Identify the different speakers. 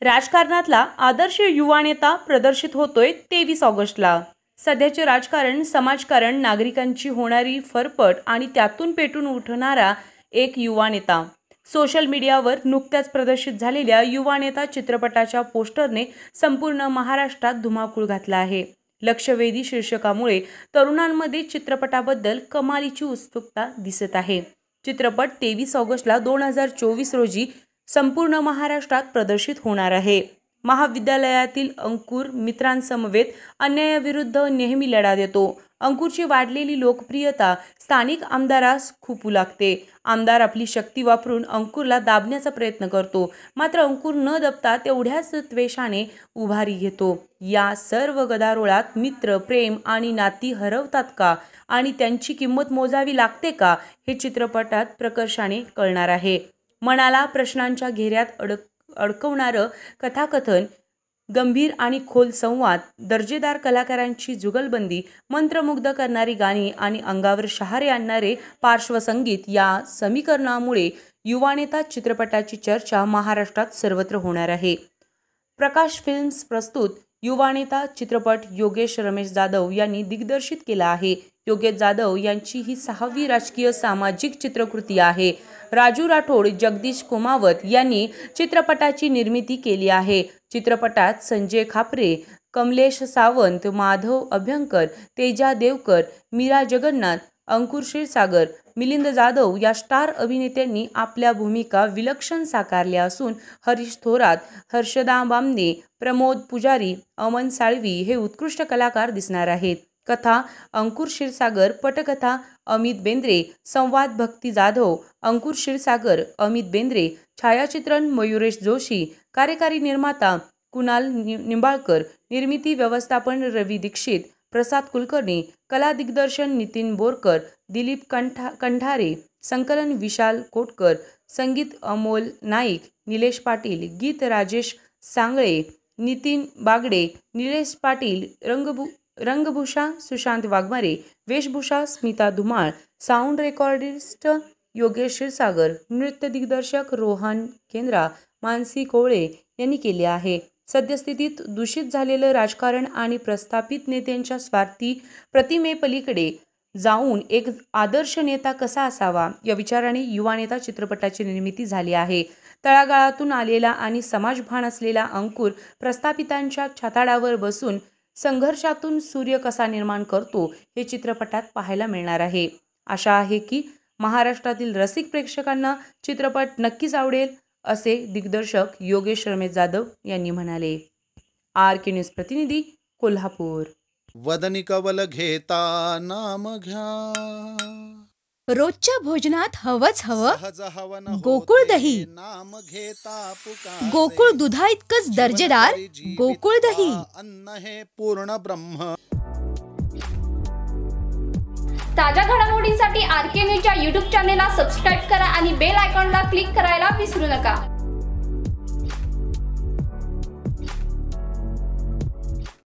Speaker 1: राजकारणातला आदर्श युवा नेता प्रदर्शित होतोय 23 ऑगस्टला। सध्याचे राजकारण, समाजकारण, नागरिकांची होणारी फरफट आणि त्यातून पेटून उठणारा एक युवा नेता। सोशल मीडियावर नुकत्याच प्रदर्शित झालेल्या युवा नेता चित्रपटाच्या पोस्टरने संपूर्ण महाराष्ट्रात धुमाकूळ घातला आहे। लक्षवेधी शीर्षकामुळे तरुणांमध्ये चित्रपटाबद्दल कमालीची उत्सुकता दिसत आहे। चित्रपट 23 ऑगस्टला 2024 रोजी संपूर्ण महाराष्ट्रात प्रदर्शित होणार आहे। महाविद्यालयातील अंकुर मित्रांसमवेत अन्यायाविरुद्ध नेहमी लढा देतो। अंकुरची वाढलेली लोकप्रियता स्थानिक आमदारास खूपू लागते। आमदार आपली शक्ती वापरून अंकुरला दाबण्याचा प्रयत्न करतो, मात्र अंकुर न दबता तेवढ्याच त्वेषाने उभारी घेतो। या सर्व गदारोळात मित्र, प्रेम आणि नाती हरवतात का आणि त्यांची किंमत मोजावी लागते का, हे चित्रपटात प्रकर्षाने कळणार आहे। मनाला प्रश्नांच्या घेऱ्यात अडकवणारं कथाकथन, गंभीर आणि खोल संवाद, दर्जेदार कलाकारांची जुगलबंदी, मंत्रमुग्ध करणारी गाणी आणि अंगावर शहारे आणणारे पार्श्वसंगीत या समीकरणामुळे युवा नेता चित्रपटाची चर्चा महाराष्ट्रात सर्वत्र होणार आहे। प्रकाश फिल्म्स प्रस्तुत युवा नेता चित्रपट योगेश रमेश जाधव यांनी दिग्दर्शित केला आहे। योगेश जाधव यांची ही 6वी राजकीय सामाजिक चित्रकृती आहे। राजू राठोड, जगदीश कुमावत यांनी चित्रपटाची निर्मिती केली आहे। चित्रपटात संजय खापरे, कमलेश सावंत, माधव अभ्यंकर, तेजा देवकर, मीरा जगन्नाथ, अंकुर क्षीरसागर, मिलिंद जाधव या स्टार अभिनेत्यांनी आपल्या भूमिका विलक्षण साकारल्या असून हरीश थोरात, हर्षदा बामणे, प्रमोद पुजारी, अमन साळवी हे उत्कृष्ट कलाकार दिसणार आहेत। कथा अंकुर क्षीरसागर, पटकथा अमित बेंद्रे, संवाद भक्ती जाधव, अंकुर क्षीरसागर, अमित बेंद्रे, छायाचित्रण मयुरेश जोशी, कार्यकारी निर्माता कुणाल निंबाळकर, निर्मिती व्यवस्थापन रवी दीक्षित, प्रसाद कुलकर्णी, कला दिग्दर्शन नितीन बोरकर, दिलीप कंठारे, संकलन विशाल कोटकर, संगीत अमोल नाईक, निलेश पाटील, गीत राजेश सांगळे, नितीन बागडे, निलेश पाटील, रंगभूषा सुशांत वाघमारे, वेशभूषा स्मिता धुमाळ, साऊंड रेकॉर्डिस्ट योगेश क्षीरसागर, नृत्य दिग्दर्शक रोहन केंद्रा, मानसी कोळे यांनी केले आहे। सद्यस्थितीत दूषित झालेलं राजकारण आणि प्रस्थापित नेत्यांच्या स्वार्थी प्रतिमेपलीकडे जाऊन एक आदर्श नेता कसा असावा या विचाराने युवा नेता चित्रपटाची निर्मिती झाली आहे। तळागाळातून आलेला आणि समाजभान असलेला अंकुर प्रस्थापितांच्या छाताडावर बसून संघर्षातून सूर्य कसा निर्माण करतो हे चित्रपटात पाहायला मिळणार आहे। आशा आहे की महाराष्ट्रातील रसिक प्रेक्षकांना चित्रपट नक्कीच आवडेल, असे दिग्दर्शक योगेश रमेश जाधव यांनी म्हणाले। RK न्यूज प्रतिनिधी, कोल्हापूर।
Speaker 2: वदनी कवल घेता नाम घ्या,
Speaker 3: रोजच्या भोजनात हवंच हवं गोकुळ दही।
Speaker 2: नाम घेता
Speaker 3: गोकुळ दुधा इतकंच दर्जेदार गोकुळ दही।
Speaker 2: अन्न हे पूर्ण ब्रह्म।
Speaker 4: ताज्या घडामोडींसाठी RK न्यूजच्या YouTube चॅनेलला सबस्क्राईब करा आणि बेल आयकॉनला क्लिक करायला विसरू नका।